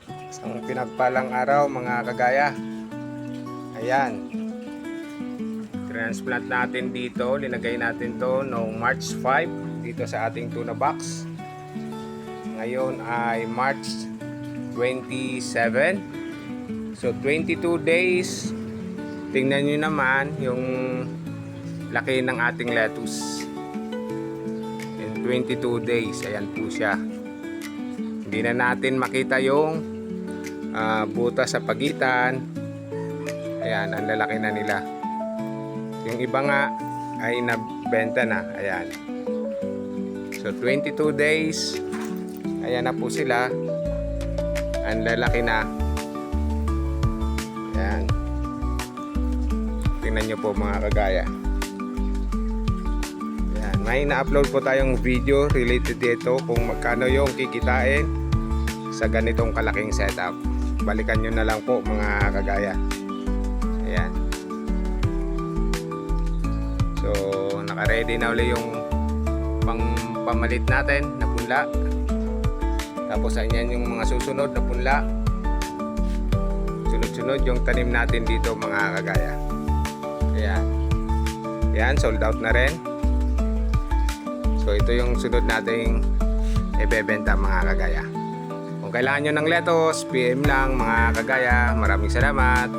Isang pinagpalang araw mga kagaya. Ayan. Transplant natin dito. Linagay natin to noong March 5 dito sa ating tuna box. Ngayon ay March 27. So 22 days. Tingnan nyo naman yung laki ng ating lettuce. In 22 days. Ayan po siya. Hindi na natin makita yung butas sa pagitan. Ayan, ang lalaki na nila. Yung iba nga ay nabenta na. Ayan. So 22 days. Ayan na po sila. Ang lalaki na. Ayan. Tingnan nyo po mga kagaya. Ayan. May na-upload po tayong video related dito kung magkano yung kikitain sa ganitong kalaking setup. Balikan nyo na lang po mga kagaya. Ayan. So naka-ready na ulit yung pamalit natin na punla. Tapos ayan yung mga susunod na punla. Sunod-sunod yung tanim natin dito mga kagaya. Ayan. Ayan, sold out na rin. So ito yung sunod nating ibebenta mga kagaya. Kung kailangan nyo ng lettuce, PM lang mga kagaya. Maraming salamat.